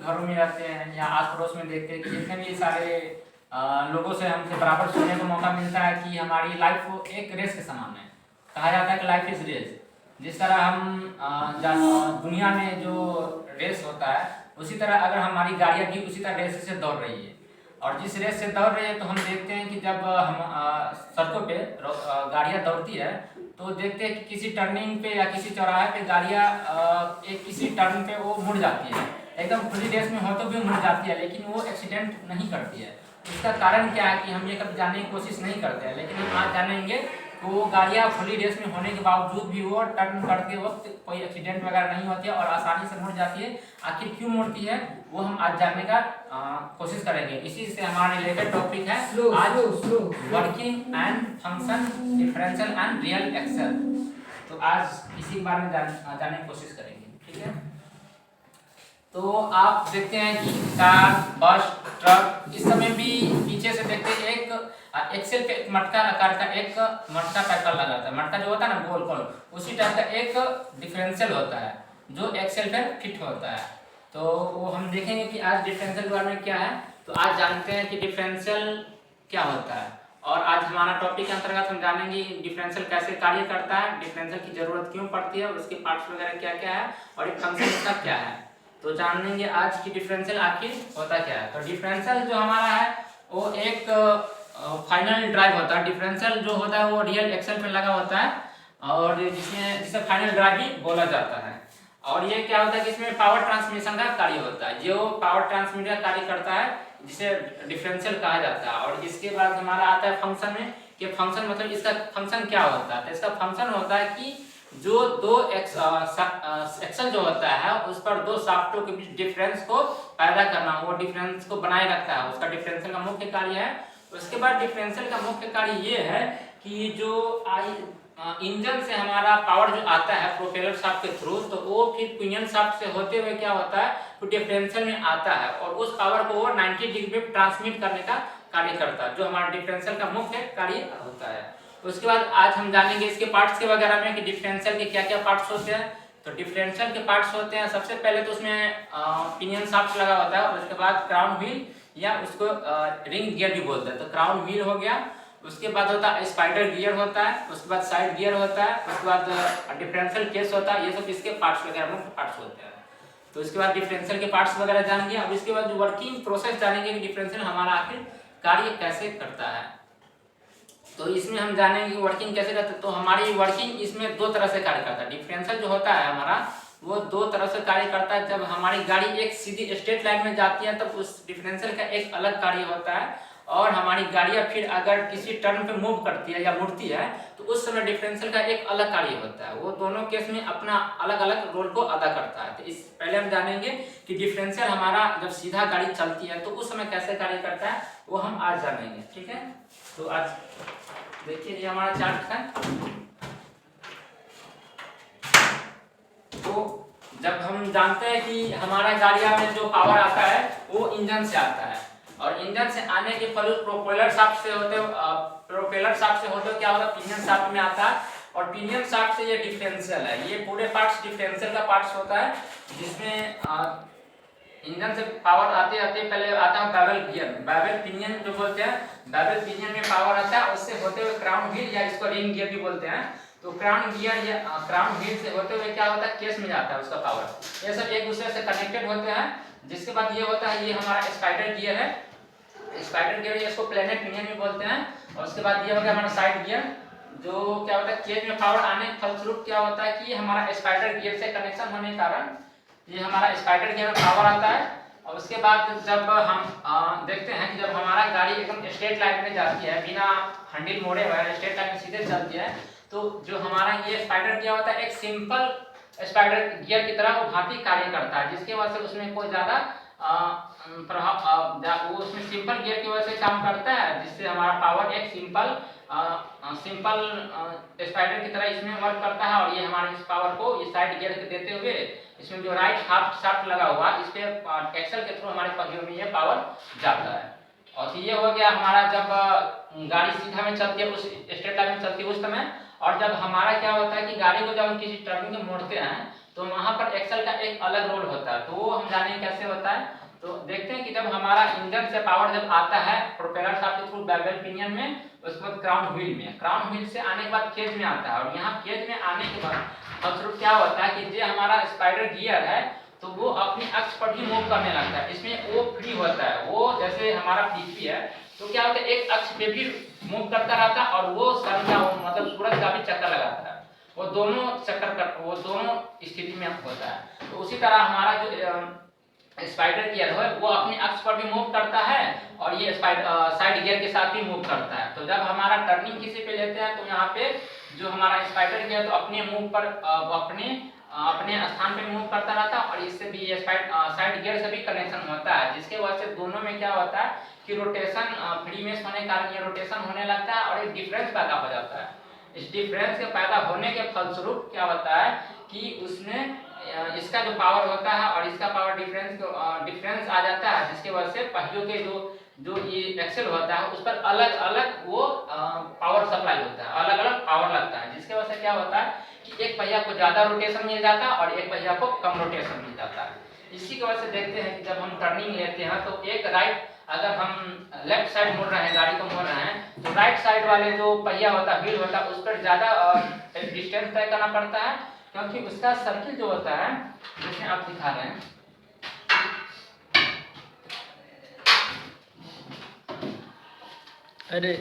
घरों में रहते हैं या आस पड़ोस में देखते हैं कि जितने भी सारे लोगों से हमसे बराबर सुनने को मौका मिलता है कि हमारी लाइफ वो एक रेस के समान है। कहा जाता है कि लाइफ इज रेस। जिस तरह हम दुनिया में जो रेस होता है उसी तरह अगर हमारी गाड़ियाँ भी उसी तरह रेस से दौड़ रही है। और जिस रेस से दौड़ रही है तो हम देखते हैं कि जब हम सड़कों पे गाड़ियाँ दौड़ती है तो देखते हैं कि किसी टर्निंग पे या किसी चौराहे पे गाड़ियाँ एक किसी टर्न पे वो मुड़ जाती है, एकदम खुली रेस में हो तो भी मुड़ जाती है, लेकिन वो एक्सीडेंट नहीं करती है। इसका कारण क्या है कि हम ये कभी जानने की कोशिश नहीं करते हैं, लेकिन हम आज जानेंगे कि वो गाड़ियाँ खुली रेस में होने के बावजूद भी वो टर्न करते वक्त कोई एक्सीडेंट वगैरह नहीं होती है और आसानी से मुड़ जाती है। आखिर क्यों मुड़ती है वो हम आज जानने का कोशिश करेंगे। इसी से हमारा रिलेटेड टॉपिक है आज working and function differential and real Excel. तो आज इसी के बारे में जानने की कोशिश करेंगे, ठीक है। तो आप देखते हैं कि कार, बस, ट्रक, इस समय भी पीछे से देखते हैं एक एक्सेल पे एक मटका आकार का एक मटका टाइप का लगा रहता है। मटका जो होता है ना गोल गोल, उसी टाइप का एक डिफरेंशियल होता है जो एक्सेल पे फिट होता है। तो वो हम देखेंगे कि आज डिफरेंशियल के बारे में क्या है। तो आज जानते हैं कि डिफरेंशियल क्या होता है और आज हमारा टॉपिक के अंतर्गत हम जानेंगे डिफरेंशियल कैसे कार्य करता है, डिफरेंशियल की जरूरत क्यों पड़ती है, उसके पार्ट्स वगैरह क्या क्या है और एक फंक्शन इसका क्या है। तो जानेंगे आज की डिफरेंशियल आखिर होता क्या है। तो डिफरेंशियल जो हमारा है वो एक फाइनल ड्राइव होता है। डिफरेंशियल जो होता है वो रियल एक्सेल पे लगा होता है और जिसे फाइनल ड्राइव भी बोला जाता है। और ये क्या होता है कि इसमें पावर ट्रांसमिशन का कार्य होता है, जो पावर ट्रांसमिटर का कार्य करता है जिसे डिफरेंशियल कहा जाता है। और इसके बाद हमारा आता है फंक्शन में कि फंक्शन मतलब इसका फंक्शन क्या होता है। तो इसका फंक्शन होता है कि जो दो एक्सल जो होता है उस पर दो शाफ्टों के बीच डिफरेंस को पैदा करना, वो डिफरेंस को बनाए रखता है, उसका डिफरेंशियल का मुख्य कार्य है। उसके बाद डिफरेंशियल का मुख्य कार्य ये है कि जो इंजन से हमारा पावर जो आता है प्रोपेलर शाफ्ट के थ्रू, तो वो फिर पिनियन शाफ्ट से होते हुए क्या होता है तो डिफरेंशियल में आता है और उस पावर को वो 90 डिग्री पे ट्रांसमिट करने का कार्य करता है, जो हमारा डिफरेंशियल का मुख्य कार्य होता है। उसके बाद आज हम जानेंगे इसके पार्ट्स के वगैरह में कि डिफरेंशियल के क्या क्या पार्ट्स होते हैं। तो डिफरेंशियल के पार्ट्स होते हैं, सबसे पहले तो उसमें पिनियन शाफ्ट लगा होता है, उसके बाद क्राउन व्हील या उसको रिंग गियर भी बोलते हैं। तो क्राउन व्हील हो गया, उसके बाद होता है स्पाइडर गियर होता है, उसके बाद साइड गियर होता है, उसके बाद डिफरेंशियल केस होता है। ये सब इसके पार्ट्स वगैरह मुख्य पार्ट्स होते हैं। तो इसके बाद डिफरेंशियल के पार्ट्स वगैरह जान लिया। अब इसके बाद जो वर्किंग प्रोसेस जानेंगे कि डिफरेंशियल हमारा आखिर कार्य कैसे करता है। तो इसमें हम जानेंगे कि वर्किंग कैसे करता है। तो हमारी वर्किंग इसमें दो तरह से कार्य करता है। डिफरेंशियल जो होता है हमारा वो दो तरह से कार्य करता है। जब हमारी गाड़ी एक सीधी स्ट्रेट लाइन में जाती है तब उस डिफरेंशियल का एक अलग कार्य होता है, और हमारी गाड़ियाँ फिर अगर किसी टर्न पे मूव करती है या मुड़ती है तो उस समय डिफरेंशियल का एक अलग कार्य होता है। वो दोनों केस में अपना अलग अलग रोल को अदा करता है। तो इस पहले हम जानेंगे कि डिफरेंशियल हमारा जब सीधा गाड़ी चलती है तो उस समय कैसे कार्य करता है, वो हम आज जानेंगे, ठीक है। तो आज देखिए ये हमारा चार्ट है। तो जब हम जानते हैं कि हमारा गाड़ियां में जो पावर आता है वो इंजन से आता है और इंजन से आने के फलस्वरूप प्रोपेलर शाफ्ट से होते क्या होगा पिनियन शाफ्ट में आता है और पिनियन शाफ्ट से ये डिफरेंशियल है। ये पूरे पार्ट्स डिफरेंशियल का पार्ट्स होता है, जिसमें इंजन से पावर आते आते पहले आता है बेवल गियर। बेवल पिनियन जो बोलते हैं, बेवल पिनियन में पावर आता है, उससे होते हुए क्राउन व्हील या इसको रिंग गियर भी बोलते हैं। तो क्राउन गियर या क्राउन व्हील से होते हुए क्या होता है केस में जाता है उसका पावर। ये सब एक दूसरे से कनेक्टेड होते हैं। जिसके बाद ये होता है, ये हमारा स्पाइडर गियर है। स्पाइडर गियर इसको प्लेनेट पिनियन भी बोलते हैं। और उसके बाद ये हो गया हमारा साइड गियर, जो क्या होता है केज में पावर आने के फलस्वरूप क्या होता है कि हमारा स्पाइडर गियर से कनेक्शन होने के कारण ये हमारा स्पाइडर गियर में पावर आता है। और उसके बाद जब हम देखते हैं कि जब हमारा गाड़ी एकदम स्ट्रेट लाइन में जाती है बिना हैंडल मोड़े हुए स्ट्रेट लाइन में सीधे चलती है, तो जो हमारा ये स्पाइडर गियर होता है एक सिंपल स्पाइडर गियर की तरह वो भांति कार्य करता है, जिसकी वजह से उसमें कोई ज़्यादा प्रभाव वो उसमें सिंपल गियर की वजह से काम करता है, जिससे हमारा पावर एक सिंपल स्पाइडर की तरह इसमें वर्क करता है। और ये हमारे इस पावर को इस साइड गियर के देते हुए इसमें जो राइट हाफ शाफ्ट लगा हुआ इस पे एक्सल के थ्रू हमारे पहियों में ये पावर जाता है। और तो ये हो गया हमारा जब गाड़ी सीधा में चलती है उस स्ट्रेट लाइन में चलती है उस समय। और जब हमारा क्या होता है कि गाड़ी को जब हम किसी टर्निंग में मोड़ते हैं तो वहाँ पर एक्सल का एक अलग रोल होता है। तो वो हम जानेंगे कैसे होता है। तो देखते हैं कि जब हमारा इंजन से पावर जब आता है प्रोपेलर शाफ्ट के थ्रू बेवल पिनियन में, उसके बाद क्राउन व्हील में, क्राउन व्हील से आने के बाद केज में आता है, और यहाँ केज में आने के बाद फलस्वरूप क्या होता है कि जो हमारा स्पाइडर गियर है तो वो अपनी अक्ष पर ही मूव करने लगता है। इसमें वो फ्री होता है, वो जैसे हमारा पृथ्वी है तो क्या होता है एक अक्ष पे भी मूव करता रहता है, और वो सन का मतलब सूरज का भी चक्कर लगाता है। वो दोनों चक्कर कर, वो दोनों स्थिति में होता है। तो उसी तरह हमारा जो स्पाइडर गियर है वो अपने अक्ष पर भी मूव करता है, और ये साइड गियर के साथ भी मूव करता है। तो जब हमारा टर्निंग किसी पे लेते हैं तो यहाँ पे जो हमारा स्पाइडर गियर तो अपने मूव पर अपने स्थान पे मूव करता रहता है, और इससे भी ये साइड गियर से भी कनेक्शन होता है, जिसके वजह से दोनों में क्या होता है कि रोटेशन फ्री मेश होने के कारण ये रोटेशन होने लगता है और एक डिफरेंस पैदा हो जाता है। इस डिफरेंस के पैदा होने के फलस्वरूप क्या होता है कि उसमें इसका जो पावर होता है और इसका पावर डिफरेंस आ जाता है, जिसके वजह से पहियों के जो ये एक्सेल होता है उस पर अलग अलग वो पावर सप्लाई होता है, अलग अलग पावर लगता है, जिसके वजह से क्या होता है कि एक पहिया को ज्यादा रोटेशन मिल जाता है और एक पहिया को कम रोटेशन मिल जाता है। इसी की वजह से देखते हैं कि जब हम टर्निंग लेते हैं तो एक राइट, अगर हम लेफ्ट साइड मुड़ रहे हैं, गाड़ी को मोड़ रहे हैं, तो राइट साइड वाले जो पहिया होता है, व्हील होता है, उस पर ज्यादा डिस्टेंस तय करना पड़ता है, क्योंकि उसका सर्किल जो होता है जिसमें आप दिखा रहे हैं, अरे